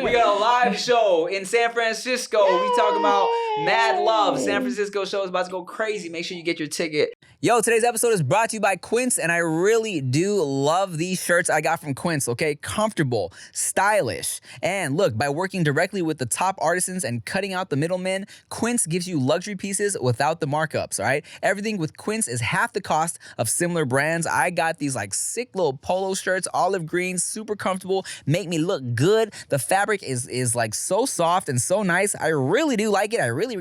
We got a live show in San Francisco. We talk about Mad Love. San Francisco show is about to go crazy. Make sure you get your ticket. Yo, today's episode is brought to you by Quince, and I really do love these shirts I got from Quince, okay? Comfortable, stylish, and look, by working directly with the top artisans and cutting out the middlemen, Quince gives you luxury pieces without the markups, all right? Everything with Quince is half the cost of similar brands. I got these like sick little polo shirts, olive green, super comfortable, make me look good. The fabric is like so soft and so nice. I really do like it. I really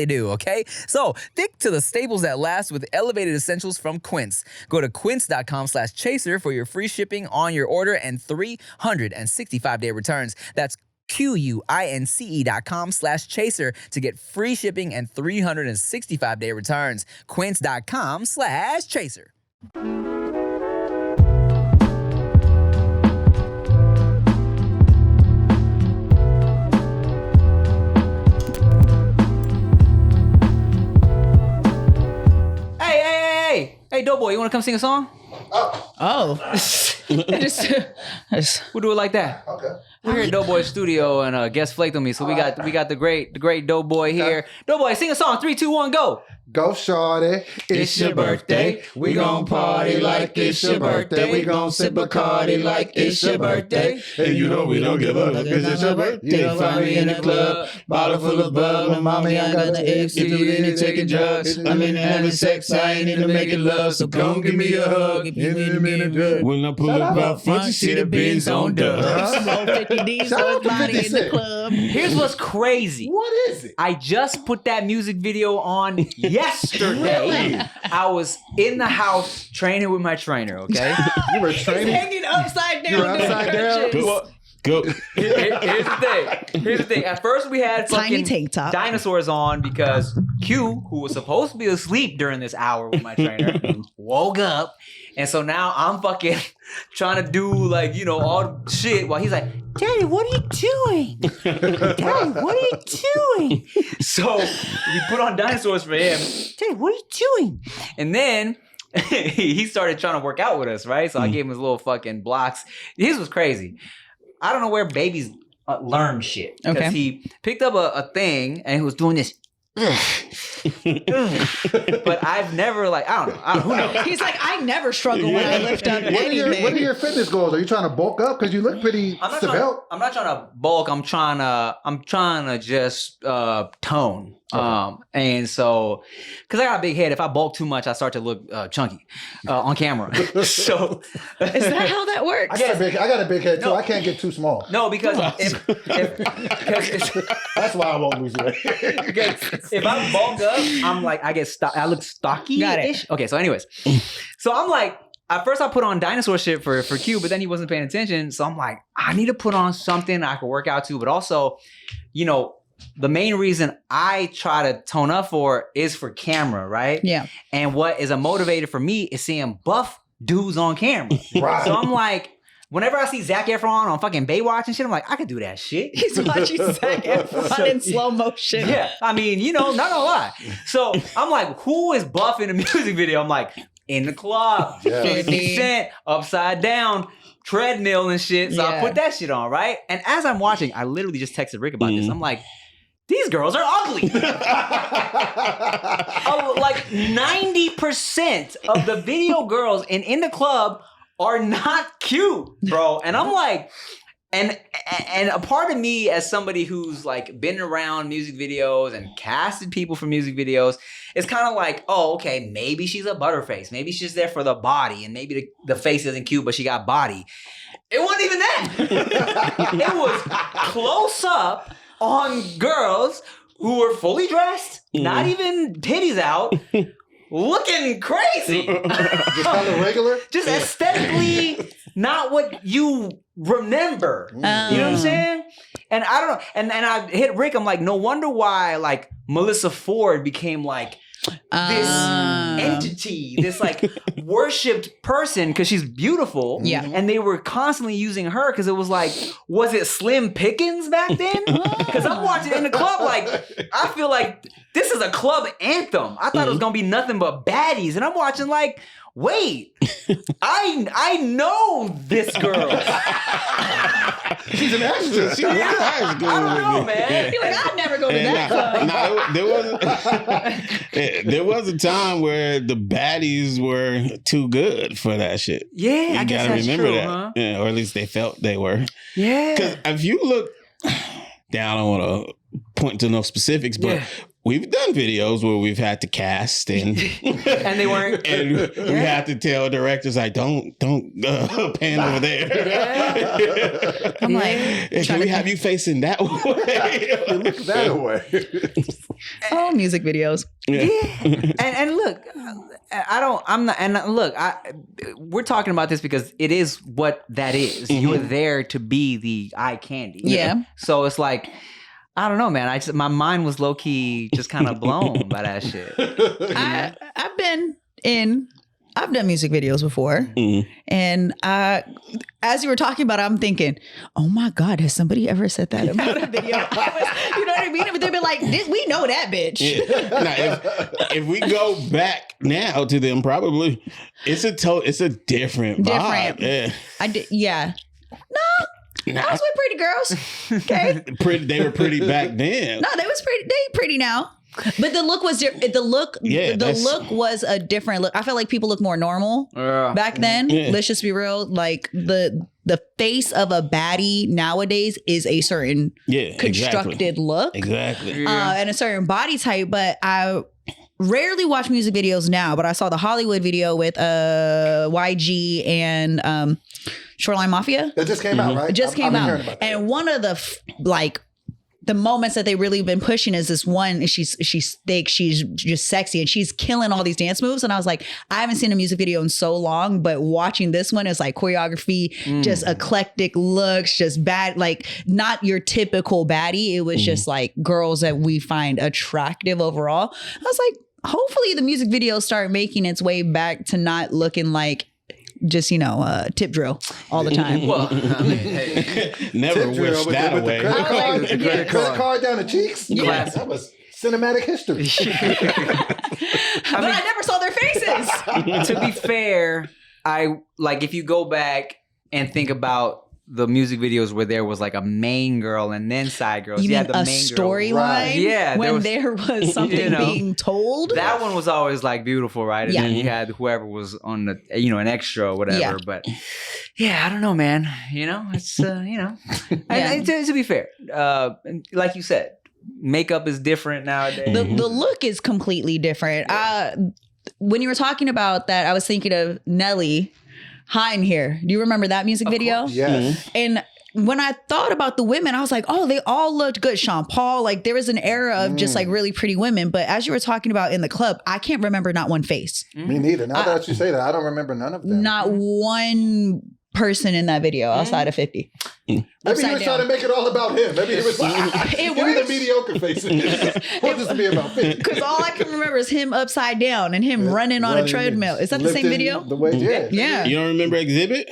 do, okay? So, stick to the staples that last with elevated essentials from Quince. Go to quince.com/chaser for your free shipping on your order and 365-day returns. That's QUINCE.com/chaser to get free shipping and 365-day returns. Quince.com/chaser. Hey, DoBoy, you want to come sing a song? Oh. We'll do it like that. Okay. We're here at DoBoy's studio and guest flaked on me, so we got the great DoBoy here. DoBoy, sing a song. 3, 2, 1, go. Go, shorty. It's your birthday. We gon' party like it's your birthday. We gon' sip Bacardi like it's your birthday. And you know we don't give up like it's your birthday. You find me in the club, bottle full of bub. And mommy, I got the X. If you into taking drugs, I'm into having sex. I ain't into making love. So come give me a hug. Give me a minute. When I pull up out front, you see the Benz on dubs. In the club. Here's what's crazy. What is it? I just put that music video on yesterday. Really? I was in the house training with my trainer, okay? You were He's training? hanging upside down. You're upside down? Go. Here's the thing. At first we had Tiny fucking tank top. dinosaurs on because Q, who was supposed to be asleep during this hour with my trainer, woke up. And so now I'm fucking trying to do like, you know, all shit while he's like, Daddy, what are you doing? Daddy, what are you doing? So we put on dinosaurs for him. Daddy, what are you doing? And then he started trying to work out with us, right? So I gave him his little fucking blocks. His was crazy. I don't know where babies learn shit. Because he picked up a thing and he was doing this. But I've never like, I don't know. Who knows? He's like, I never struggle when I lift up anything. What are your fitness goals? Are you trying to bulk up? Because you look pretty svelte. I'm not trying to bulk. I'm trying to just tone. Okay. And so, because I got a big head, if I bulk too much, I start to look chunky on camera. So, is that how that works? I got a big head too. No. I can't get too small. No, because That's why I won't lose weight. if I bulk up, I'm like I look stocky. Got it. Okay, so anyways, so I'm like. At first, I put on dinosaur shit for Q, but then he wasn't paying attention. So I'm like, I need to put on something I can work out to. But also, you know, the main reason I try to tone up for is for camera, right? Yeah. And what is a motivator for me is seeing buff dudes on camera. Right. So I'm like, whenever I see Zac Efron on fucking Baywatch and shit, I'm like, I could do that shit. He's watching Zac Efron in slow motion. Yeah. I mean, you know, not gonna lie. So I'm like, who is buff in a music video? I'm like, in the club, Yeah. 50 Cent, upside down, treadmill and shit. So I put that shit on, right? And as I'm watching, I literally just texted Rick about this. I'm like, these girls are ugly. Like 90% of the video girls in the club are not cute, bro. And I'm like, and a part of me as somebody who's like been around music videos and casted people for music videos, it's kind of like, oh, okay, maybe she's a butterface. Maybe she's there for the body and maybe the face isn't cute, but she got body. It wasn't even that. It was close up on girls who were fully dressed, not even titties out, looking crazy. Just kind of regular? Just aesthetically not what you remember. You know what I'm saying? And I don't know. And I hit Rick, I'm like, no wonder why like Melissa Ford became like this entity, this like worshipped person because she's beautiful. Yeah. And they were constantly using her because it was like, was it Slim Pickens back then? Because I'm watching in the club, like, I feel like this is a club anthem. I thought it was going to be nothing but baddies. And I'm watching like, wait, I know this girl. She's an extra. She was high school I don't know, with me. man. You're like, I'd never go to that club. There was a time where the baddies were too good for that shit. Yeah, I guess gotta that's remember true, that. huh? Yeah, or at least they felt they were. Yeah. Because if you look down, I don't want to point to no specifics, but we've done videos where we've had to cast and And they weren't. and we had to tell directors like, don't pan over there. I'm like, Can we have you facing that way? Look that way. oh, music videos. Yeah. And look, we're talking about this because it is what that is. You're there to be the eye candy. Yeah. So it's like, I don't know, man. My mind was low key just kind of blown by that shit. I've done music videos before. And as you were talking about it, I'm thinking, oh my God, has somebody ever said that about a video? You know what I mean? But they've been like, we know that bitch. Yeah. Now, if we go back now to them, probably it's a different vibe. Yeah. I did, yeah. No. I was with pretty girls. Okay. They were pretty back then. No, they was pretty. They pretty now. But the look was the look. Yeah, the look was a different look. I felt like people look more normal back then. Yeah. Let's just be real. Like the face of a baddie nowadays is a certain constructed look, Exactly. and a certain body type. But I rarely watch music videos now. But I saw the Hollywood video with YG and Shoreline Mafia. That just came out, right? It just came I've been out. hearing about that. And one of the the moments that they really been pushing is this one. She's thick, she's just sexy, and she's killing all these dance moves. And I was like, I haven't seen a music video in so long, but watching this one is like choreography, just eclectic looks, just bad, like not your typical baddie. It was just like girls that we find attractive overall. I was like, hopefully the music videos start making its way back to not looking like just, tip drill all the time. Well, I mean, hey. Never Tip drill wish with that the away. credit card, like, credit card down the cheeks. Yeah. That was cinematic history. But I never saw their faces. To be fair, if you go back and think about the music videos where there was like a main girl and then side girls. You mean the a main girl. storyline? Right. Yeah, when there was something being told. That one was always like beautiful, right? And Yeah. then you had whoever was on the, an extra or whatever. Yeah. But yeah, I don't know, man. It's And to be fair, like you said, makeup is different nowadays. The look is completely different. When you were talking about that, I was thinking of Nelly High in Here. Do you remember that music video? Yes. And when I thought about the women, I was like, oh, they all looked good. Sean Paul, like there was an era of just like really pretty women. But as you were talking about in the club, I can't remember not one face. Me neither. Now that you say that, I don't remember none of them. Not one person in person outside of 50. Maybe he was trying to make it all about him. Maybe he was like, give me the mediocre faces. Want this to be about 50. Because all I can remember is him upside down and him running on a treadmill. Is that the same video? The way, Yeah. You don't remember Exhibit?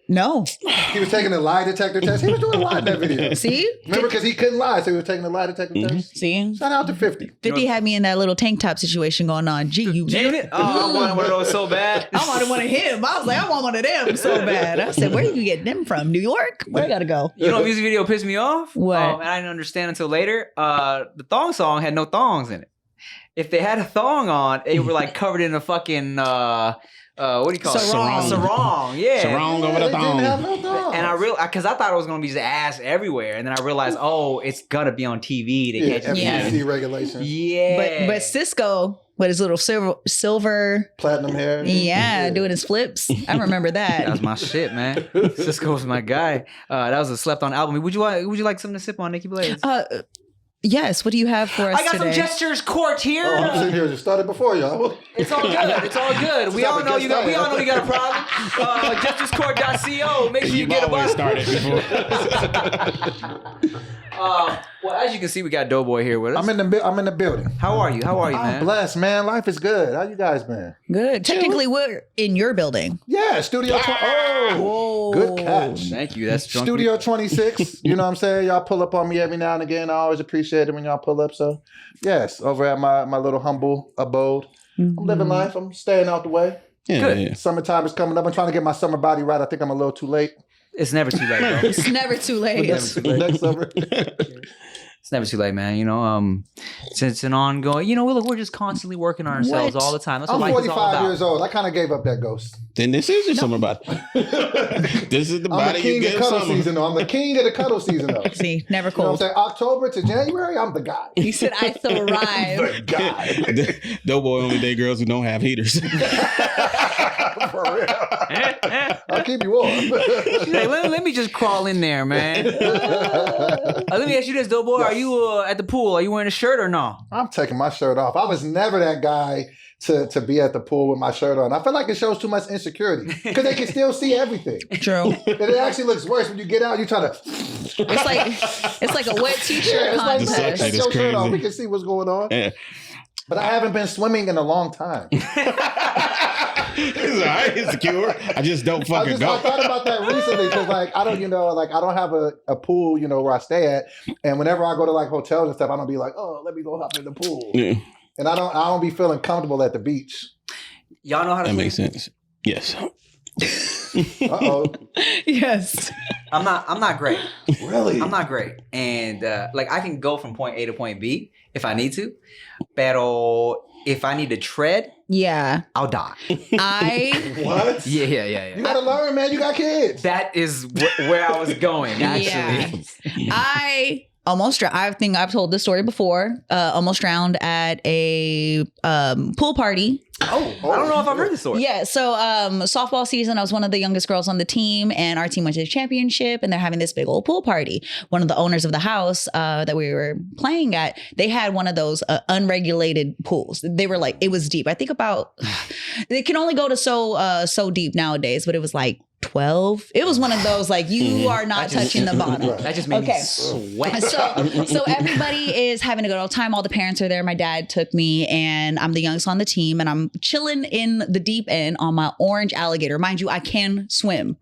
No. He was taking a lie detector test. He was doing a lie in that video. See? Remember, because he couldn't lie, so he was taking a lie detector test. See? Shout out to 50. 50 had me in that little tank top situation going on. Gee, you Unit? Oh, I wanted one of those so bad. I wanted one of him. I was like, I want one of them so bad. I said, where did you get them from? New York? Where I gotta go? You know what music video pissed me off? What? And I didn't understand until later. The Thong song had no thongs in it. If they had a thong on, they were like covered in a fucking what do you call Sarong. it? Sarong. Yeah. Sarong over the They didn't have thong. no dogs. And because I thought it was gonna be just ass everywhere, and then I realized, oh, it's gonna be on TV. They can't just FCC regulations. Yeah. But Cisco, with his little silver, Platinum hair. yeah, doing his flips. I remember That was that. my shit, man. Cisco was my guy. That was a slept on album. Would you like something to sip on, Nikki Blaze? Yes, what do you have for us I got today? some Gestures Court here. Oh, I'm sitting here just started before y'all. It's all good. It's all good. We all know you got a problem. JusticeCourt.co. Make sure you get a Always bus. started before. Well, as you can see, we got DoBoy here with us. I'm in the building. How are you, I'm man? blessed, man. Life is good. How you guys been? Good. Technically, we're in your building. Yeah, Studio 20. Oh, good catch. Thank you. That's drunk. Studio 26. You know what I'm saying? Y'all pull up on me every now and again. I always appreciate it when y'all pull up. So, yes, over at my little humble abode. I'm living life. I'm staying out the way. Yeah, Good. yeah. Summertime is coming up. I'm trying to get my summer body right. I think I'm a little too late. It's never too late, bro. It's never too late. Next summer. It's never too late, man. You know, since it's an ongoing, you know, we're just constantly working on ourselves all the time. That's what I'm life is all 45 about. years old. I kind of gave up that ghost. Then this is your summer body. This is the I'm body the you king get of cuddle summer. season, though. I'm the king of the cuddle season, though. See, never You know what cold. I'm saying? October to January, I'm the guy. He said, I thrive. The guy. DoBoy only date girls who don't have heaters. For real. I'll keep you warm. She's like, let me just crawl in there, man. Let me ask you this, DoBoy. Yes. Are you at the pool? Are you wearing a shirt or no? I'm taking my shirt off. I was never that guy to be at the pool with my shirt on. I feel like it shows too much insecurity because they can still see everything. True. And it actually looks worse when you get out. You try to. It's like a wet t-shirt It's like, The man, sex contest. take is your shirt off. crazy. We can see what's going on. Yeah. But I haven't been swimming in a long time. It's all right, insecure. I just don't fucking I go. thought about that recently because, like, I don't, I don't have a pool, where I stay at, and whenever I go to like hotels and stuff, I don't be like, oh, let me go hop in the pool, Yeah, and I don't be feeling comfortable at the beach. Y'all know how to that swim? makes sense. Yes. Uh-oh. Yes. I'm not great. Really? I'm not great. And like I can go from point A to point B if I need to. Pero if I need to tread, Yeah. I'll die. What? Yeah. You gotta learn, man. You got kids. That is where I was going, actually. I almost drowned. I think I've told this story before. Almost drowned at a pool party. Oh, I don't know if I've heard this story. Yeah, so softball season, I was one of the youngest girls on the team, and our team went to the championship, and they're having this big old pool party. One of the owners of the house that we were playing at, they had one of those unregulated pools. They were like, it was deep. I think about, they can only go to so deep nowadays, but it was like 12. It was one of those like you are not touching the bottom. That just made me sweat. So everybody is having a good old time. All the parents are there. My dad took me, and I'm the youngest on the team, and I'm chilling in the deep end on my orange alligator. Mind you, I can swim.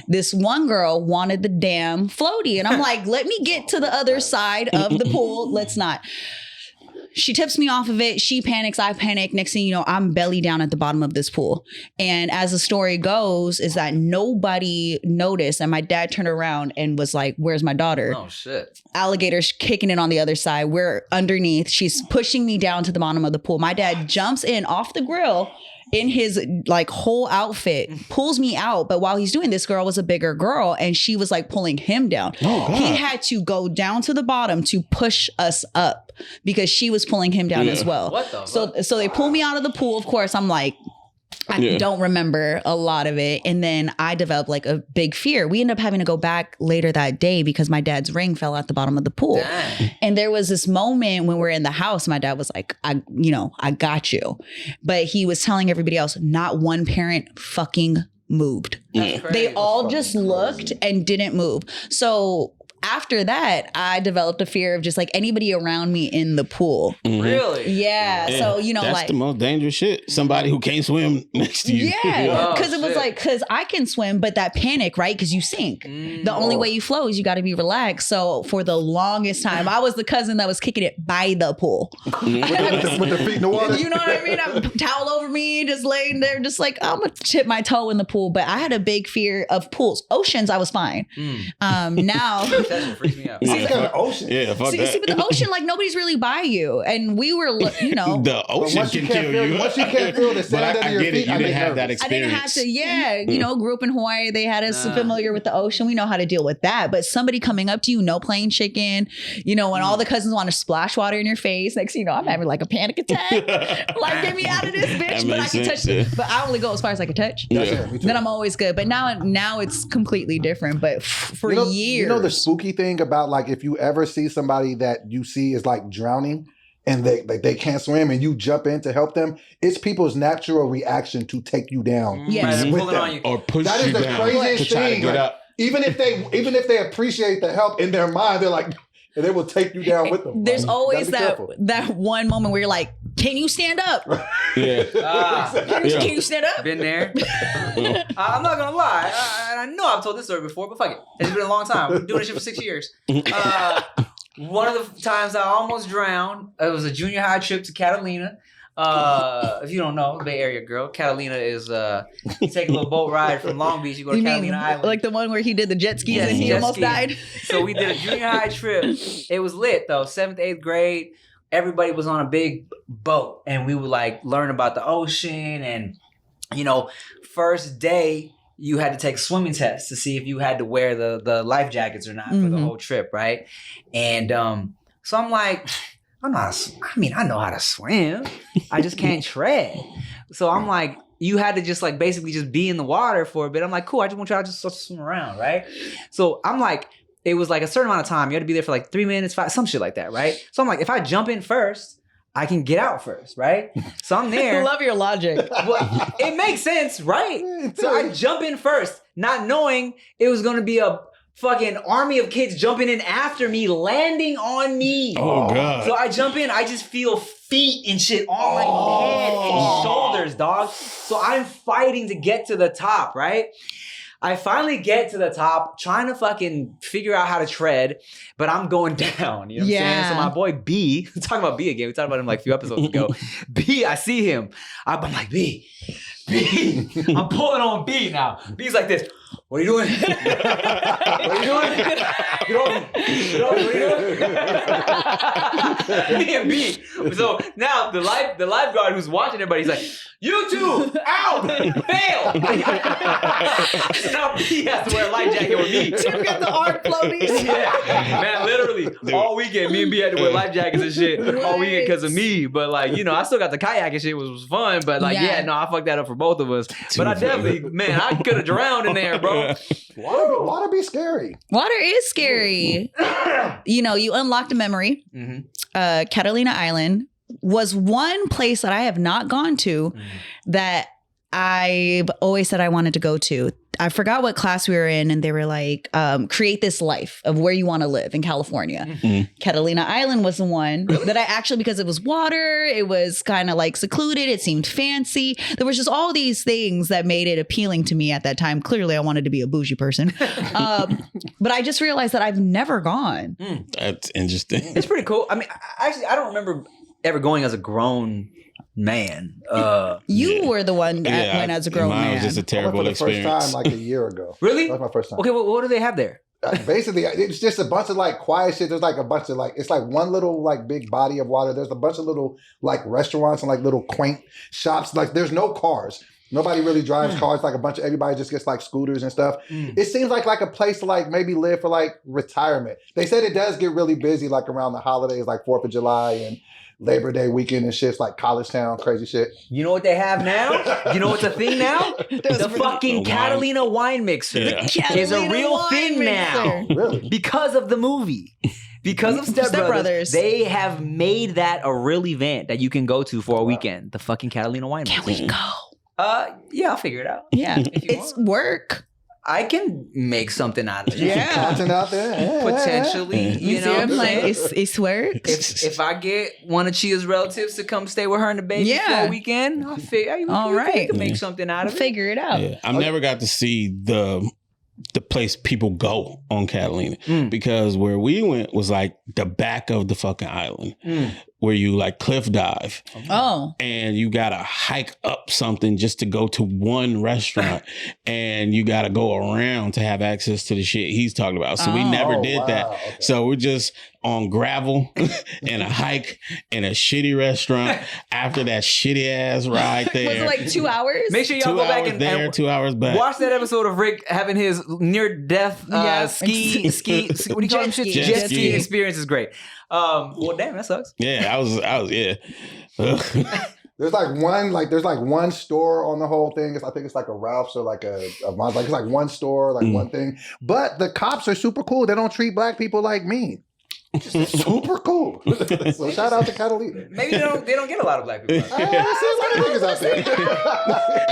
This one girl wanted the damn floaty, and I'm like, let me get to the other side of the pool. Let's not. She tips me off of it. She panics. I panic. Next thing you know, I'm belly down at the bottom of this pool. And as the story goes, is that nobody noticed. And my dad turned around and was like, where's my daughter? Oh, shit. Alligator's kicking it on the other side. We're underneath. She's pushing me down to the bottom of the pool. My dad jumps in off the grill in his like whole outfit, pulls me out. But while he's doing this, girl was a bigger girl, and she was like pulling him down. Oh, God. He had to go down to the bottom to push us up because she was pulling him down as well. What the fuck? So they pull me out of the pool. Of course, I'm like, I don't remember a lot of it. And then I developed like a big fear. We ended up having to go back later that day because my dad's ring fell at the bottom of the pool. Dang. And there was this moment when we're in the house, my dad was like, I got you. But he was telling everybody else, not one parent fucking moved. That's crazy. They all just looked and didn't move. So after that, I developed a fear of just like anybody around me in the pool. Really? Yeah. So, that's like the most dangerous shit. Somebody who can't swim next to you. yeah, Oh, because it was shit. like, because I can swim, but that panic, right? Because you sink. The only way you flow is you got to be relaxed. So for the longest time, I was the cousin that was kicking it by the pool. with the feet in the water. You know what I mean? I would towel over me, just laying there, just like I'm gonna tip my toe in the pool. But I had a big fear of pools. Oceans, I was fine. Now. That shit freaks me out. It's kind of ocean. Yeah, fuck See, that. but the ocean, like nobody's really by you, and we were, The ocean once you can can't kill feel- you. once you can't feel the But sand under I your get feet, it. You I didn't get have that nervous. I didn't have experience. to, grew up in Hawaii. They had us familiar with the ocean. We know how to deal with that. But somebody coming up to you, no playing chicken, when all the cousins want to splash water in your face. Next thing you know, I'm having like a panic attack. Like, get me out of this, bitch. That But I makes can sense, touch yeah. But I only go as far as I can touch. That's it, me too. Then I'm always good. But now it's completely different. But for years. You know the spooky thing about like if you ever see somebody that you see is like drowning and they can't swim and you jump in to help them, it's people's natural reaction to take you down. Yes. Right, with pulling them. on you. Or push That is you the down craziest to try to thing. get Like, up. even if they appreciate the help in their mind, they're like, and they will take you down with them. There's Like, always gotta be careful. that one moment where you're like, can you stand up? Yeah. Can you stand up? Been there. I'm not gonna lie. I know I've told this story before, but fuck it. It's been a long time. I've been doing this shit for 6 years. One of the times I almost drowned, it was a junior high trip to Catalina. If you don't know, Bay Area girl, Catalina is you take a little boat ride from Long Beach, you go to Catalina Island. Like the one where he did the jet skis Yes, and he jet almost ski. died? So we did a junior high trip. It was lit though, 7th, 8th grade. Everybody was on a big boat and we would like learn about the ocean and first day you had to take swimming tests to see if you had to wear the life jackets or not for the whole trip, right? And so I'm like, I know how to swim. I just can't tread. So I'm like, you had to just like basically just be in the water for a bit. I'm like, cool, I just want y'all to just swim around, right? So I'm like, it was like a certain amount of time. You had to be there for like 3 minutes, 5, some shit like that, right? So I'm like, if I jump in first, I can get out first, right? So I'm there. I love your logic. Well, it makes sense, right? So I jump in first, not knowing it was going to be a fucking army of kids jumping in after me, landing on me. Oh, God. So I jump in, I just feel feet and shit on my head and shoulders, dog. So I'm fighting to get to the top, right? I finally get to the top, trying to fucking figure out how to tread, but I'm going down. You know what I'm saying? So my boy B, talking about B again. We talked about him like a few episodes ago. B, I see him. I'm like, B. I'm pulling on B now. B's like this. What are you doing? What are you doing? Get over. What are you doing? Me and B. So now the lifeguard who's watching everybody, he's like, you two, out, fail. So now B has to wear a life jacket with me. You got the arm floaties. Yeah. Man, literally, all weekend, me and B had to wear life jackets and shit all weekend because of me. But like, I still got the kayak and shit, which was fun. But like, I fucked that up for both of us. But I definitely, man, I could have drowned in there, bro. Water be scary. Water is scary. You unlocked a memory. Catalina Island was one place that I have not gone to that I've always said I wanted to go to. I forgot what class we were in, and they were like, create this life of where you want to live in California. Catalina Island was the one that I actually, because it was water, it was kind of like secluded, it seemed fancy. There was just all these things that made it appealing to me at that time. Clearly, I wanted to be a bougie person. But I just realized that I've never gone. That's interesting. It's pretty cool. I mean, actually, I don't remember ever going as a grown man. You were the one that went as a grown mine man. was just a terrible I went for the experience. first time like a year ago. Really? That was my first time. Okay, what do they have there? Basically, it's just a bunch of like quiet shit. There's like a bunch of like, it's like one little like big body of water. There's a bunch of little like restaurants and like little quaint shops. Like there's no cars. Nobody really drives cars. Like a bunch of, everybody just gets like scooters and stuff. It seems like a place to like maybe live for like retirement. They said it does get really busy like around the holidays, like 4th of July and Labor Day weekend and shit's like college town, crazy shit. You know what they have now? You know what's a thing now? The fucking Catalina wine mixer is a real thing now. Really? Because of the movie. Because of Step Brothers, they have made that a real event that you can go to for a weekend. The fucking Catalina wine mixer. Can we go? Yeah, I'll figure it out. Yeah, It's work. I can make something out of it. Some content out there. Potentially, you know what I'm saying? It's work. If I get one of Chia's relatives to come stay with her and the baby for a weekend, I'll figure. All right, we can make something out of it. Figure it out. Yeah. I've never got to see the place people go on Catalina because where we went was like the back of the fucking island where you like cliff dive. Oh. And you got to hike up something just to go to one restaurant and you got to go around to have access to the shit he's talking about. So we never did that. Okay. So we're just on gravel and a hike in a shitty restaurant after that shitty ass ride there. Was it like 2 hours? Make sure y'all go back and 2 hours back. Watch that episode of Rick having his near-death ski, what do you call them shit? Jet skiing experience is great. Well, damn, that sucks. Yeah, I was, There's like one store on the whole thing. I think it's like a Ralph's or like a Mons. Like it's like one store, like one thing. But the cops are super cool. They don't treat black people like mean. Just super cool. So shout out to Catalina. Maybe they don't get a lot of black people. There's a lot of niggas out there.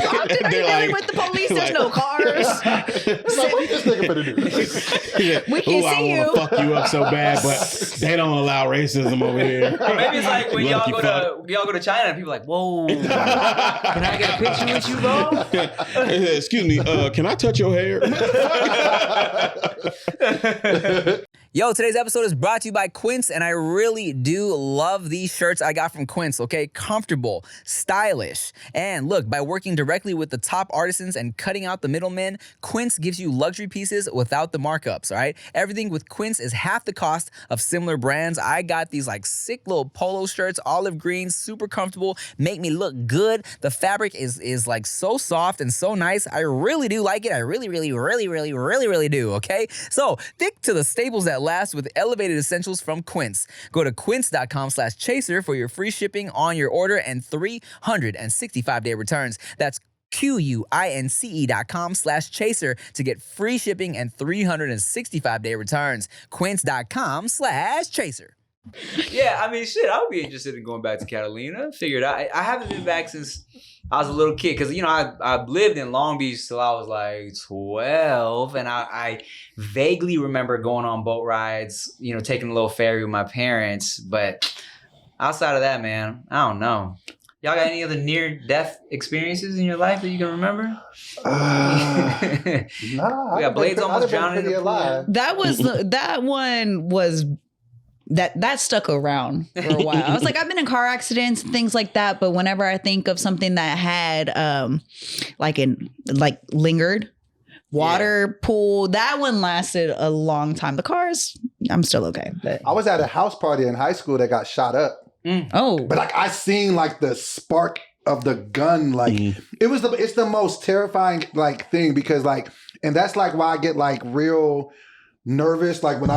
Compton ain't dealing with the police. There's no cars. It's like, what this nigga finna do? We can see I you. want to fuck you up so bad, but they don't allow racism over here. Or maybe it's like when y'all go to China and people are like, whoa, can I get a picture with you, bro? Excuse me, can I touch your hair? Yo, today's episode is brought to you by Quince, and I really do love these shirts I got from Quince, okay? Comfortable, stylish, and look, by working directly with the top artisans and cutting out the middlemen, Quince gives you luxury pieces without the markups, all right? Everything with Quince is half the cost of similar brands. I got these like sick little polo shirts, olive green, super comfortable, make me look good. The fabric is like so soft and so nice. I really do like it. I really do, okay? So, stick to the staples that last with elevated essentials from Quince. Go to quince.com/chaser for your free shipping on your order and 365-day returns. That's QUINCE.com/chaser to get free shipping and 365-day returns. Quince.com/chaser. Yeah, I mean, shit, I would be interested in going back to Catalina. Figured I haven't been back since I was a little kid because, you know, I lived in Long Beach till I was like 12. And I vaguely remember going on boat rides, you know, taking a little ferry with my parents. But outside of that, man, I don't know. Y'all got any other near-death experiences in your life that you can remember? Nah, we got Blades almost drowning in the pool. That one was... That stuck around for a while. I was like, I've been in car accidents and things like that, but whenever I think of something that had lingered, water pool, that one lasted a long time. The cars, I'm still okay. But I was at a house party in high school that got shot up. Oh, but like I seen like the spark of the gun, like it's the most terrifying like thing because like, and that's like why I get like real nervous, like when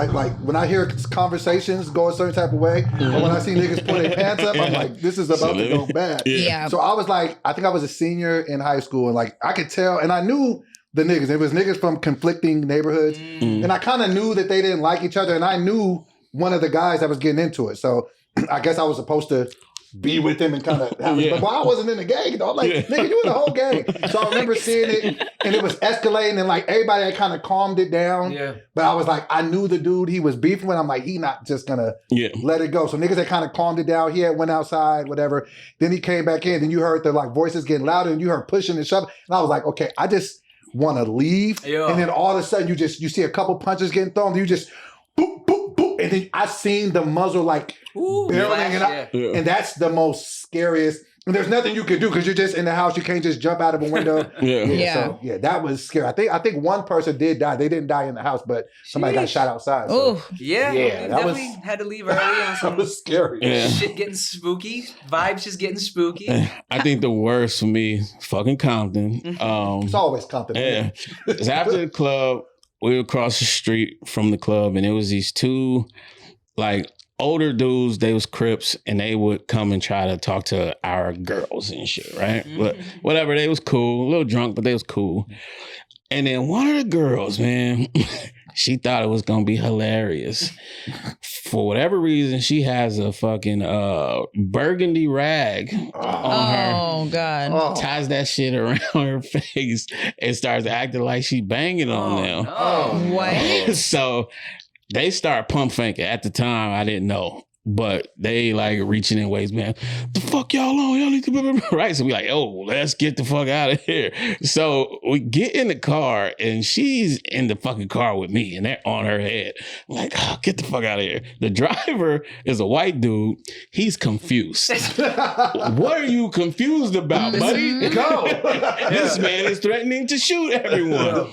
I hear conversations go a certain type of way, or when I see niggas pull their pants up, I'm like, this is about to go bad. Yeah. So I was like, I think I was a senior in high school, and like I could tell, and I knew the niggas. It was niggas from conflicting neighborhoods, and I kind of knew that they didn't like each other, and I knew one of the guys that was getting into it. So I guess I was supposed to be with him and kind of have it. But I wasn't in the gang, though. I'm like, nigga, you in the whole gang. So I remember seeing it, and it was escalating, and like everybody had kind of calmed it down. Yeah. But I was like, I knew the dude he was beefing with. I'm like, he not just gonna let it go. So niggas had kind of calmed it down. He had went outside, whatever. Then he came back in, and you heard the like voices getting louder, and you heard pushing and shoving. And I was like, okay, I just want to leave. Yeah. And then all of a sudden, you see a couple punches getting thrown, and you just boop, boop, boop. And then I seen the muzzle like barreling, and that's the most scariest. And there's nothing you can do because you're just in the house. You can't just jump out of a window. So that was scary. I think one person did die. They didn't die in the house, but somebody got shot outside. So. Oh, yeah. That definitely had to leave early on some. That was scary. Shit getting spooky. Vibes just getting spooky. I think the worst for me, fucking Compton. It's always Compton. Yeah. It's after the club. We were across the street from the club, and it was these two, like, older dudes. They was Crips, and they would come and try to talk to our girls and shit, right? But whatever, they was cool. A little drunk, but they was cool. And then one of the girls, man, she thought it was gonna be hilarious. For whatever reason, she has a fucking burgundy rag on her. Oh, God. Ties that shit around her face and starts acting like she banging on them. Oh, what? So they start pump faking. At the time, I didn't know. But they like reaching in ways, man. The fuck y'all on? Y'all need to right. So we like, oh, let's get the fuck out of here. So we get in the car, and she's in the fucking car with me, and they're on her head. I'm like, oh, get the fuck out of here. The driver is a white dude. He's confused. What are you confused about, buddy? Go. This man is threatening to shoot everyone.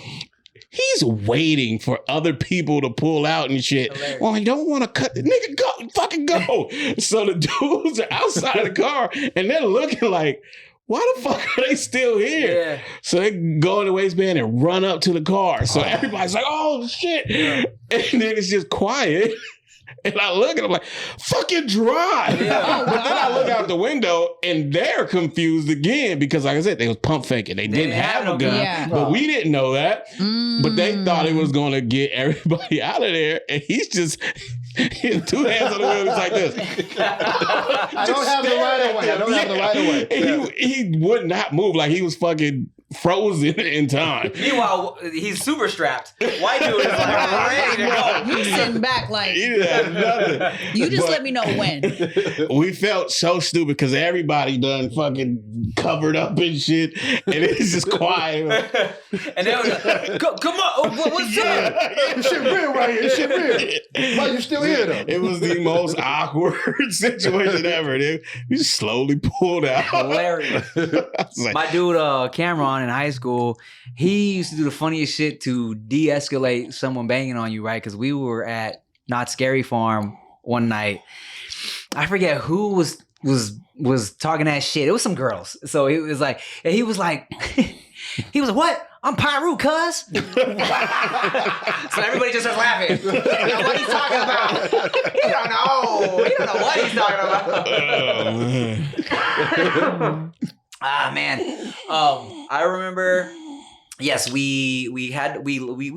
He's waiting for other people to pull out and shit. Hilarious. Well, I don't want to cut the nigga. Go, fucking go. So the dudes are outside the car, and they're looking like, why the fuck are they still here? Yeah. So they go in the waistband and run up to the car. So everybody's like, oh, shit. Yeah. And then it's just quiet. And I look and I'm like, fucking drive. Yeah. But then I look out the window and they're confused again because, like I said, they was pump faking. They didn't have a gun. Yeah. But we didn't know that. But they thought it was going to get everybody out of there. And he's just... He had two hands on the wheel. He's like this. I don't have the right of way. He would not move. Like he was fucking frozen in time. Meanwhile, he's super strapped. White dude is like ready to go. He's sitting back like, He didn't have nothing. you just But let me know when. we felt so stupid because everybody done fucking covered up and shit, and it's just quiet. And they was like, come on, what's up? This shit real right here. This shit real. Why you still here though? It was the most awkward situation ever. We just slowly pulled out. Hilarious. I was like, My dude, Cameron in high school, he used to do the funniest shit to de-escalate someone banging on you, right? Because we were at Not Scary Farm one night. I forget who was talking that shit. It was some girls. So he was like, what? I'm Pyru, cuz. So everybody just starts laughing. You know what he's talking about. You don't know. You don't know what he's talking about. Ah, man. I remember, yes, we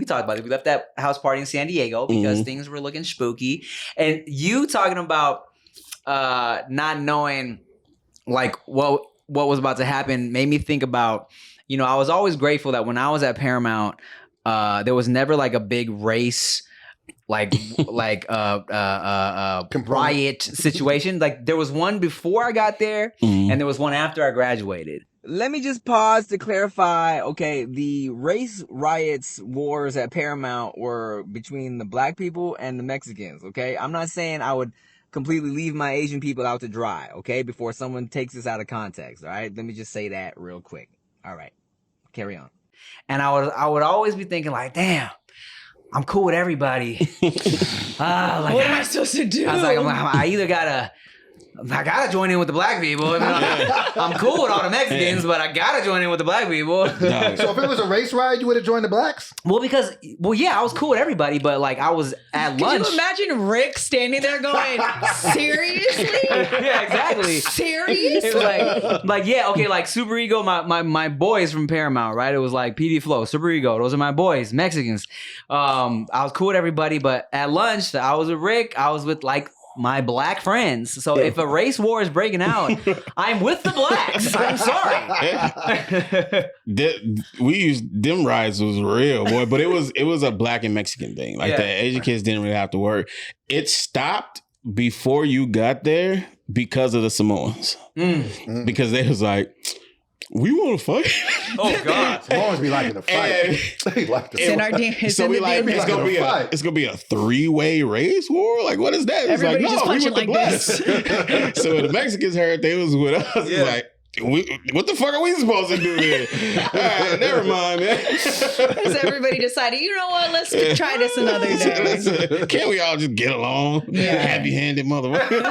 talked about it. We left that house party in San Diego because things were looking spooky. And you talking about not knowing like what was about to happen made me think about, you know, I was always grateful that when I was at Paramount, there was never like a big race riot situation. Like there was one before I got there and there was one after I graduated. Let me just pause to clarify. Okay, the race riots wars at Paramount were between the black people and the Mexicans. Okay, I'm not saying I would completely leave my Asian people out to dry. Okay, before someone takes this out of context. All right, let me just say that real quick. All right, carry on. And I would always be thinking like, damn, I'm cool with everybody. What am I supposed to do? I was like, I gotta join in with the black people. I mean, I'm cool with all the Mexicans, but I gotta join in with the black people. So if it was a race riot, you would have joined the blacks? Well, yeah, I was cool with everybody, but like I was at lunch. Could you imagine Rick standing there going, seriously? Yeah, exactly. Serious? It was like yeah, okay, like Super Ego, my boys from Paramount, right? It was like PD Flow, Super Ego, those are my boys, Mexicans. I was cool with everybody, but at lunch, I was with Rick, I was with like my black friends. So if a race war is breaking out, I'm with the blacks. I'm sorry. We used them riots was real, boy, but it was a black and Mexican thing. Like the Asian kids didn't really have to work. It stopped before you got there because of the Samoans. Because they was like, we want to fight. Oh God! Samoans be liking to fight. They like to fight. So we like it's gonna be a 3-way race war. Like what is that? It's Everybody like, just no, we punching with the like blacks. this. So when the Mexicans heard they was with us, it's like, what the fuck are we supposed to do here? All right, never mind, man. So everybody decided, you know what? Let's try this another day. Can't we all just get along? Yeah. Happy-handed motherfucker.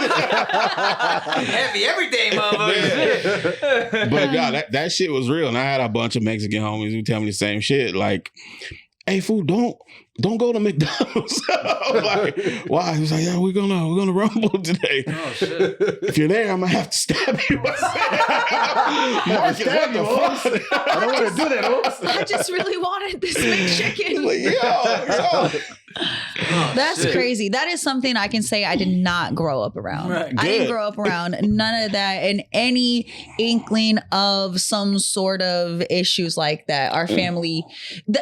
Happy everything, motherfucker. But God, that shit was real. And I had a bunch of Mexican homies who tell me the same shit. Like, hey, fool, don't go to McDonald's. I'm like, why? He was like, yeah, we're gonna rumble today. Oh shit! If you're there, I'm gonna have to stab you. Marcus, what the fuck? I don't want to do that. I just really wanted this McChicken. Like, yo. That's crazy. That is something I can say I did not grow up around. Right. I didn't grow up around none of that and any inkling of some sort of issues like that. Our family,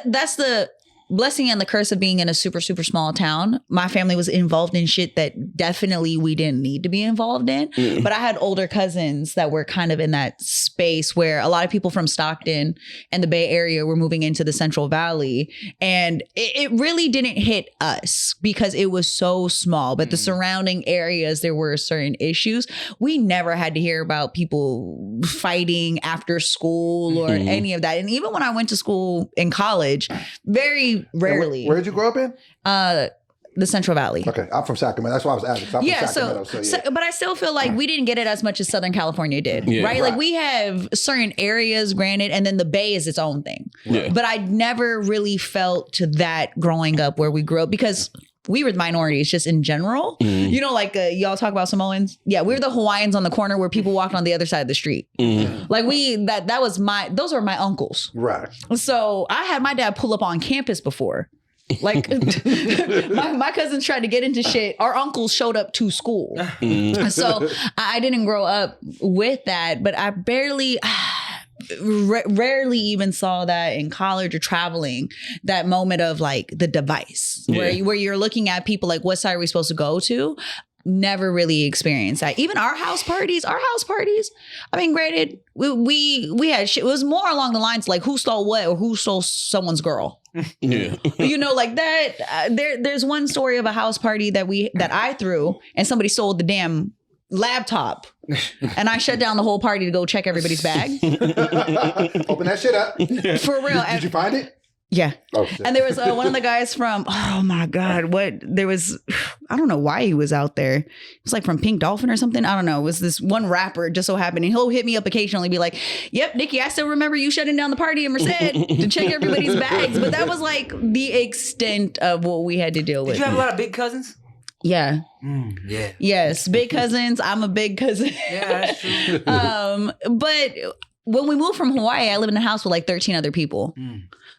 that's the blessing and the curse of being in a super, super small town. My family was involved in shit that definitely we didn't need to be involved in. But I had older cousins that were kind of in that space where a lot of people from Stockton and the Bay Area were moving into the Central Valley. And it really didn't hit us because it was so small. But the surrounding areas, there were certain issues. We never had to hear about people fighting after school or any of that. And even when I went to school in college, very rarely. Where did you grow up in? The Central Valley. Okay, I'm from Sacramento. That's why I was asking. I'm from Sacramento, so but I still feel like we didn't get it as much as Southern California did, Yeah. right? Like we have certain areas, granted, and then the Bay is its own thing. Yeah. But I never really felt that growing up where we grew up because we were minorities just in general. You know, like y'all talk about Samoans. Yeah, we were the Hawaiians on the corner where people walked on the other side of the street. Like those were my uncles. Right. So I had my dad pull up on campus before. Like my cousins tried to get into shit. Our uncles showed up to school. So I didn't grow up with that, but I barely rarely even saw that in college or traveling. That moment of like the device where you're looking at people like, what side are we supposed to go to? Never really experienced that. Even our house parties. I mean, granted, we had shit. It was more along the lines like who stole what or who stole someone's girl. Yeah. You know, like that. There's one story of a house party that I threw and somebody stole the damn laptop, and I shut down the whole party to go check everybody's bag. Open that shit up. For real. Did you find it? Yeah. Oh, shit. And there was one of the guys from, oh my God, I don't know why he was out there. It was like from Pink Dolphin or something. I don't know. It was this one rapper, just so happened. And he'll hit me up occasionally, be like, yep, Nikki, I still remember you shutting down the party in Merced to check everybody's bags. But that was like the extent of what we had to deal with. Did you have a lot of big cousins? Yeah. Yeah. Yes. Big cousins. I'm a big cousin. Yeah, that's true. But when we moved from Hawaii, I lived in a house with like 13 other people.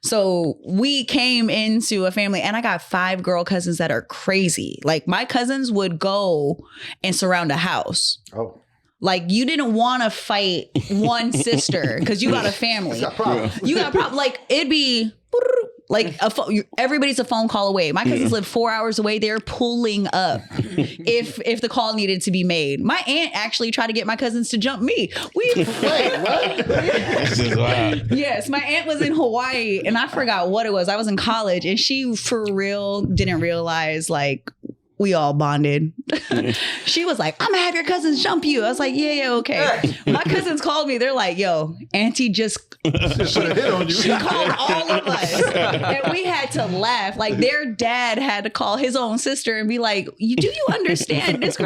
So we came into a family, and I got 5 girl cousins that are crazy. Like my cousins would go and surround a house. Oh. Like you didn't want to fight one sister because you got a family. You got problems. You got problems. Like it'd be like everybody's a phone call away. My cousins live 4 hours away. They're pulling up if the call needed to be made. My aunt actually tried to get my cousins to jump me. Wait, what? That's just wild. Yes, my aunt was in Hawaii, and I forgot what it was. I was in college, and she for real didn't realize like we all bonded. She was like, I'm gonna have your cousins jump you. I was like, yeah, okay. My cousins called me. They're like, yo, Auntie just hit on you. She called all of us. And we had to laugh. Like their dad had to call his own sister and be like, do you understand? This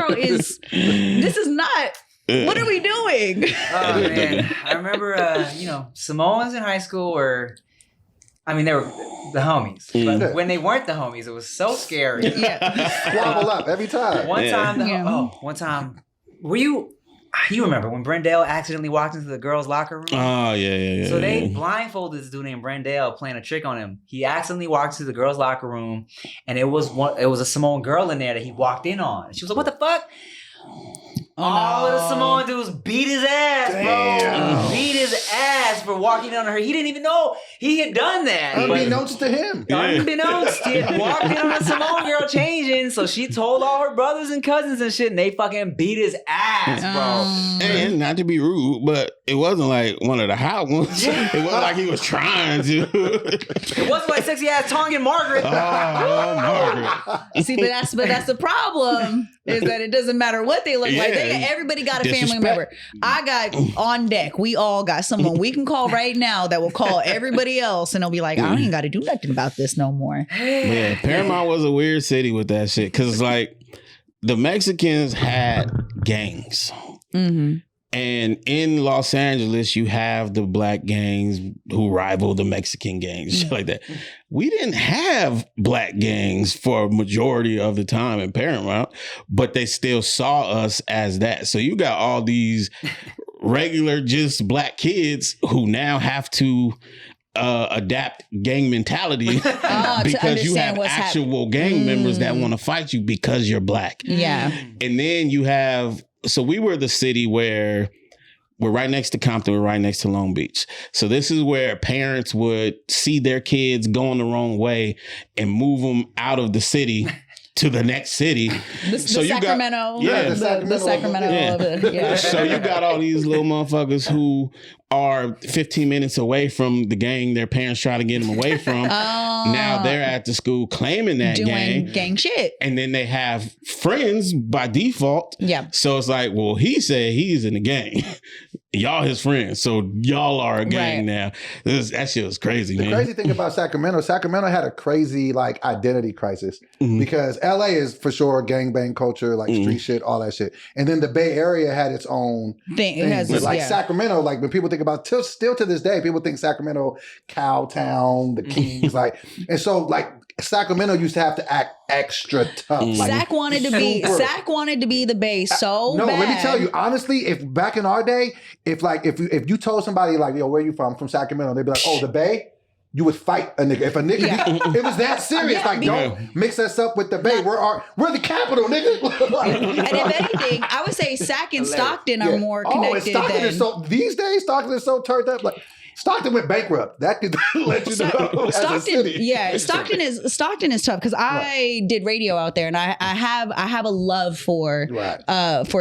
is not, what are we doing? Oh man. I remember Samoans in high school they were the homies. But when they weren't the homies, it was so scary. Yeah. Squabble up every time. One time, were you remember when Brendale accidentally walked into the girls' locker room? Oh, yeah. So they blindfolded this dude named Brendale playing a trick on him. He accidentally walked into the girls' locker room, and it was a Samoan girl in there that he walked in on. She was like, what the fuck? All of the Samoan dudes beat his ass, bro. Beat his ass for walking in on her. He didn't even know he had done that. Unbeknownst to him. Unbeknownst, he had walked in on a Samoan girl changing, so she told all her brothers and cousins and shit, and they fucking beat his ass, bro. And not to be rude, but it wasn't like one of the hot ones. It wasn't like he was trying to. It wasn't like sexy ass Thong and Margaret. Oh, Margaret. See, but that's the problem, is that it doesn't matter what they look like. Everybody got a family member. I got on deck. We all got someone we can call right now that will call everybody else, and they'll be like, I ain't got to do nothing about this no more. Yeah, Paramount was a weird city with that shit, because like the Mexicans had gangs. Mm-hmm. And in Los Angeles, you have the black gangs who rival the Mexican gangs, shit like that. We didn't have black gangs for a majority of the time in Paramount, but they still saw us as that. So you got all these regular, just black kids who now have to adapt gang mentality because you have actual gang members that want to fight you because you're black. Yeah. And then you have... So we were the city where we're right next to Compton, we're right next to Long Beach. So this is where parents would see their kids going the wrong way and move them out of the city to the next city. The Sacramento. The Sacramento of it. Yeah. So you got all these little motherfuckers who are 15 minutes away from the gang their parents try to get them away from. Now they're at the school claiming that doing gang shit. And then they have friends by default. Yeah. So it's like, well, he said he's in the gang. Y'all his friends. So y'all are a gang now. That shit was crazy, man. The crazy thing about Sacramento had a crazy like identity crisis because LA is for sure gangbang culture, like street shit, all that shit. And then the Bay Area had its own thing. It has this, Sacramento, like when people think about still to this day, people think Sacramento, Cowtown, the Kings, like, and so like Sacramento used to have to act extra tough. Like, Sac wanted to be the Bay so no, bad. let me tell you, honestly, if back in our day, if you told somebody like, yo, where you from? I'm from Sacramento, they'd be like, oh, the Bay? you would fight a nigga. If a nigga, it was that serious. Like, don't mix us up with the Bay. We're the capital, nigga. And if anything, I would say Sac and Stockton are more connected. These days, Stockton is so turned up. Like, Stockton went bankrupt. That could let you know. Stockton is tough because I did radio out there, and I have a love for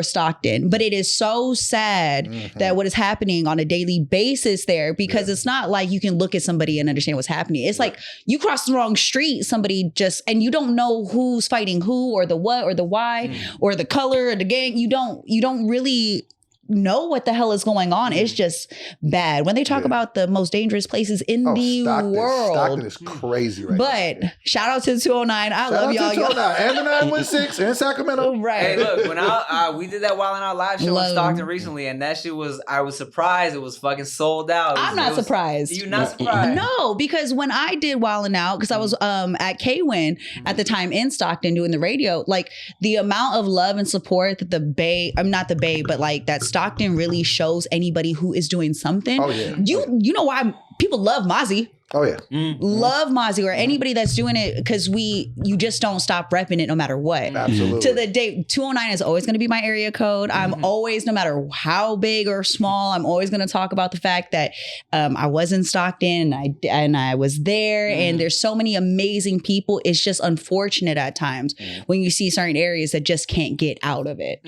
Stockton, but it is so sad that what is happening on a daily basis there, because it's not like you can look at somebody and understand what's happening. It's like you cross the wrong street, somebody and you don't know who's fighting who, or the what, or the why, or the color, or the gang. You don't really know what the hell is going on. It's just bad. When they talk about the most dangerous places in the world. Stockton is crazy right now. But shout out to 209. I love y'all. And the 916 in Sacramento. Right. Hey, look, when we did that Wild 'N Out live show in Stockton recently, and that shit I was surprised it was fucking sold out. I'm not surprised. You're not surprised? No, because when I did Wild 'N Out, because I was at K-Win at the time in Stockton doing the radio, like the amount of love and support that the Bay, I'm not the Bay, but like that Stockton really shows anybody who is doing something. Oh yeah. You know why people love Mozzie. Oh yeah. Love Mozzie, or anybody that's doing it, because you just don't stop repping it no matter what. Absolutely. To the day, 209 is always going to be my area code. I'm always, no matter how big or small, I'm always going to talk about the fact that I was in Stockton and I was there, and there's so many amazing people. It's just unfortunate at times when you see certain areas that just can't get out of it.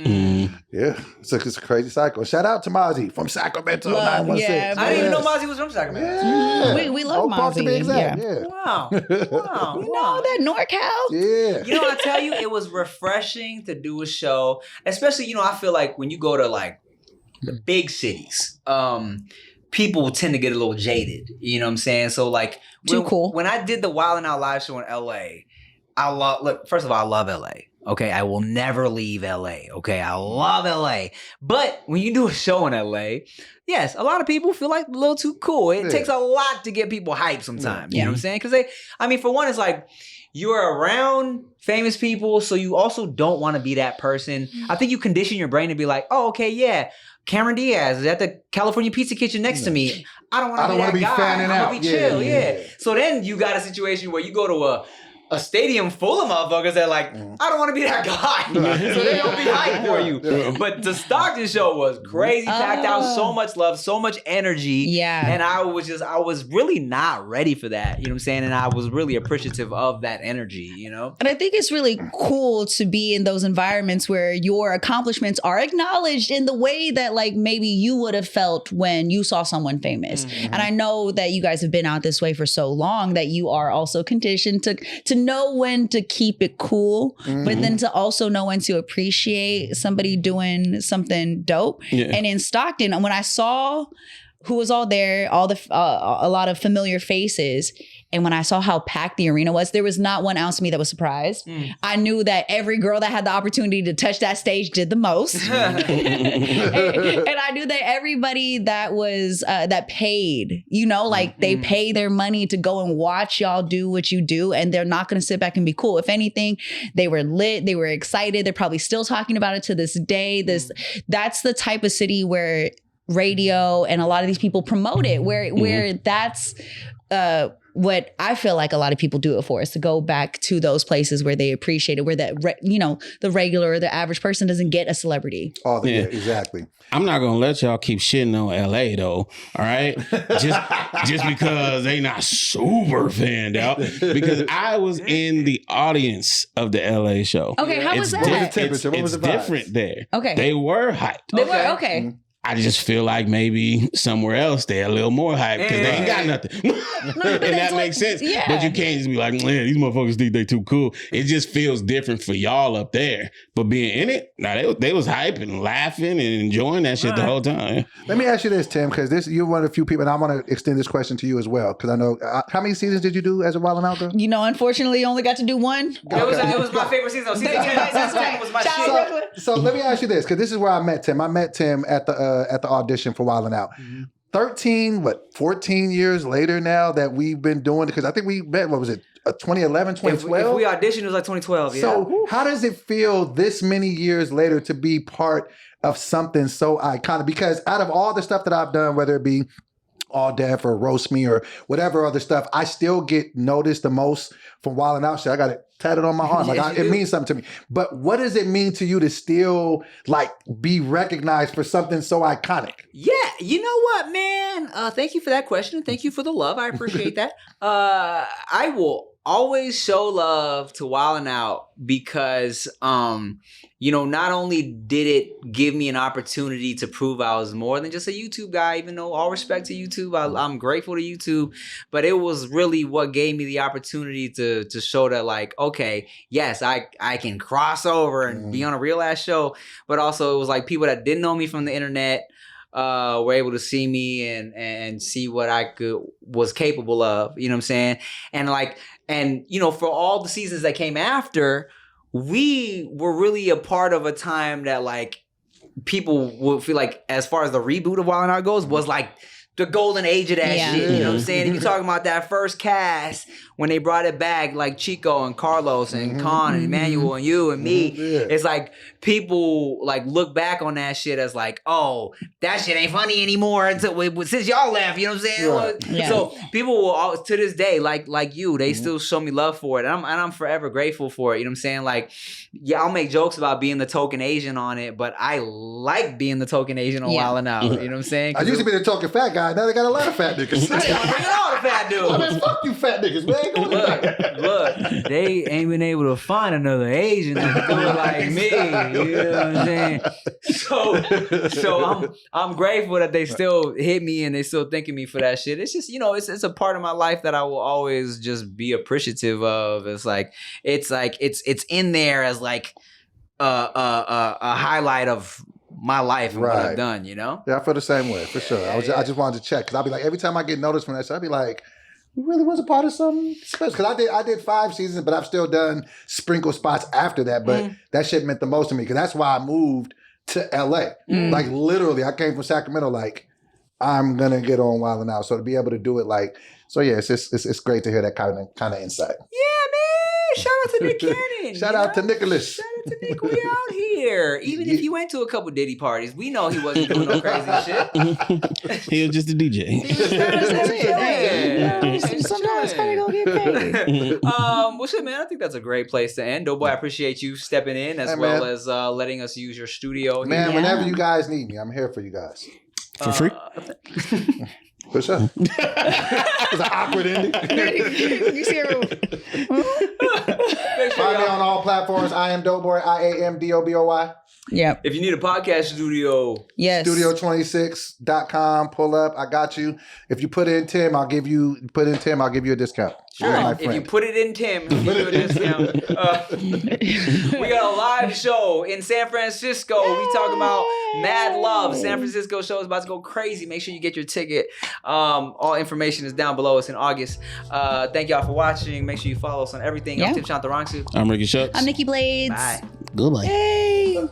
Yeah, it's a crazy cycle. Shout out to Mozzie from Sacramento, 916. Yeah, I didn't even know Mozzie was from Sacramento. Yeah. We love Park to be exact. Yeah. Wow. You know that NorCal? Yeah. You know, I tell you, it was refreshing to do a show, especially, I feel like when you go to like the big cities, people tend to get a little jaded. You know what I'm saying? So like, when I did the Wild 'N Out live show in LA, first of all, I love LA. Okay, I will never leave LA. Okay, I love LA. But when you do a show in LA, yes, a lot of people feel like a little too cool. It takes a lot to get people hyped sometimes. You know what I'm saying? Because for one, it's like you're around famous people, so you also don't want to be that person. I think you condition your brain to be like, oh, okay, yeah, Cameron Diaz is at the California Pizza Kitchen next to me. I don't want to be that guy. Fanning out. I want to be chill. Yeah. So then you got a situation where you go to a stadium full of motherfuckers that like, I don't want to be that guy. So they don't be hyped for you. But the Stockton show was crazy, packed out, so much love, so much energy. Yeah. And I was really not ready for that. You know what I'm saying? And I was really appreciative of that energy, And I think it's really cool to be in those environments where your accomplishments are acknowledged in the way that like maybe you would have felt when you saw someone famous. And I know that you guys have been out this way for so long that you are also conditioned to know when to keep it cool, but then to also know when to appreciate somebody doing something dope. Yeah. And in Stockton, when I saw who was all there, a lot of familiar faces, and when I saw how packed the arena was, there was not one ounce of me that was surprised. I knew that every girl that had the opportunity to touch that stage did the most. and I knew that everybody that was, that paid, they pay their money to go and watch y'all do what you do. And they're not going to sit back and be cool. If anything, they were lit. They were excited. They're probably still talking about it to this day. That's the type of city where radio and a lot of these people promote it, where that's, what I feel like a lot of people do it for, is to go back to those places where they appreciate it, where the regular or the average person doesn't get a celebrity. Exactly. I'm not gonna let y'all keep shitting on LA though. All right, just because they not super fanned out. Because I was in the audience of the LA show. Okay, how was that? What was the temperature? What was the vibe? Different there. Okay, they were hyped. They were okay. I just feel like maybe somewhere else they're a little more hyped because they ain't got nothing. And that makes sense. Yeah. But you can't just be like, man, these motherfuckers think they too cool. It just feels different for y'all up there. But being in it, they was hyping and laughing and enjoying that shit the whole time. Let me ask you this, Tim, because you're one of the few people, and I want to extend this question to you as well, because I know, how many seasons did you do as a Wild 'N Out girl? Unfortunately, you only got to do one. It was my favorite season. Season 10 was my shit. So let me ask you this, because this is where I met Tim. I met Tim at the audition for Wild 'N Out. 14 years later now that we've been doing it, because I think we met, 2011, 2012? If we auditioned, it was like 2012, yeah. So how does it feel this many years later to be part of something so iconic? Because out of all the stuff that I've done, whether it be all deaf or roast me or whatever other stuff, I still get noticed the most from Wildin' Out shit. I got it tatted on my arm. Like it means something to me. But what does it mean to you to still like be recognized for something so iconic? Yeah, you know what, man? Thank you for that question and thank you for the love. I appreciate that. I will always show love to Wildin' Out because, not only did it give me an opportunity to prove I was more than just a YouTube guy, even though all respect to YouTube, I'm grateful to YouTube, but it was really what gave me the opportunity to show that, like, okay, yes, I can cross over and be on a real ass show, but also it was like people that didn't know me from the internet were able to see me and see what I was capable of, you know what I'm saying? And for all the seasons that came after, we were really a part of a time that like people would feel like, as far as the reboot of Wild 'N Out goes, was like the golden age of that shit. You know what I'm saying? And you're talking about that first cast when they brought it back, like Chico and Carlos and Con and Emmanuel and you and me. It's like people like look back on that shit as like, oh, that shit ain't funny anymore since y'all left. You know what I'm saying? So people will to this day, like you, they still show me love for it, and I'm forever grateful for it. You know what I'm saying? Like, yeah, I'll make jokes about being the token Asian on it, but I like being the token Asian on Wild 'N Out. You know what I'm saying? I used to be the token fat guy. Now they got a lot of fat niggas. Bring all the fat dudes. I mean, fuck you, fat niggas, man. Look, they ain't been able to find another Asian that can do it like me. You know what I'm saying? So I'm grateful that they still hit me and they still thinking me for that shit. It's just, it's a part of my life that I will always just be appreciative of. It's in there as like a highlight of my life and what I've done, Yeah, I feel the same way, for sure. I just wanted to check, because I'll be like, every time I get noticed from that shit, I'll be like, you really was a part of something special. Because I did 5 seasons, but I've still done sprinkle spots after that. But that shit meant the most to me, because that's why I moved to LA. Like, literally, I came from Sacramento, like, I'm going to get on Wild 'N Out. So to be able to do it, like, so yeah, it's great to hear that kind of insight. Yeah, man. Shout out to Nick Cannon. Shout out to Nicholas. Shout out to Nick. We out here. Even if he went to a couple Diddy parties, we know he wasn't doing no crazy shit. He was just a DJ. He was just sometimes gotta go get paid. Well, shit, man, I think that's a great place to end. DoBoy, I appreciate you stepping in as well as letting us use your studio here. Man, whenever you guys need me, I'm here for you guys. For free? For sure. It's an awkward ending. You see everyone. Find me on all platforms. I am DoBoy. IAMDOBOY. Yeah. If you need a podcast studio, Studio26.com. Pull up. I got you. If you put in Tim, I'll give you a discount. Sure. If you put it in Tim, he'll give you a discount. We got a live show in San Francisco. We talk about Mad Love. San Francisco show is about to go crazy. Make sure you get your ticket. All information is down below. It's in August. Thank y'all for watching. Make sure you follow us on everything. I'm Tim Chantarangsu. I'm Ricky Shucks. I'm Nikki Blades. Bye. Goodbye. Hey.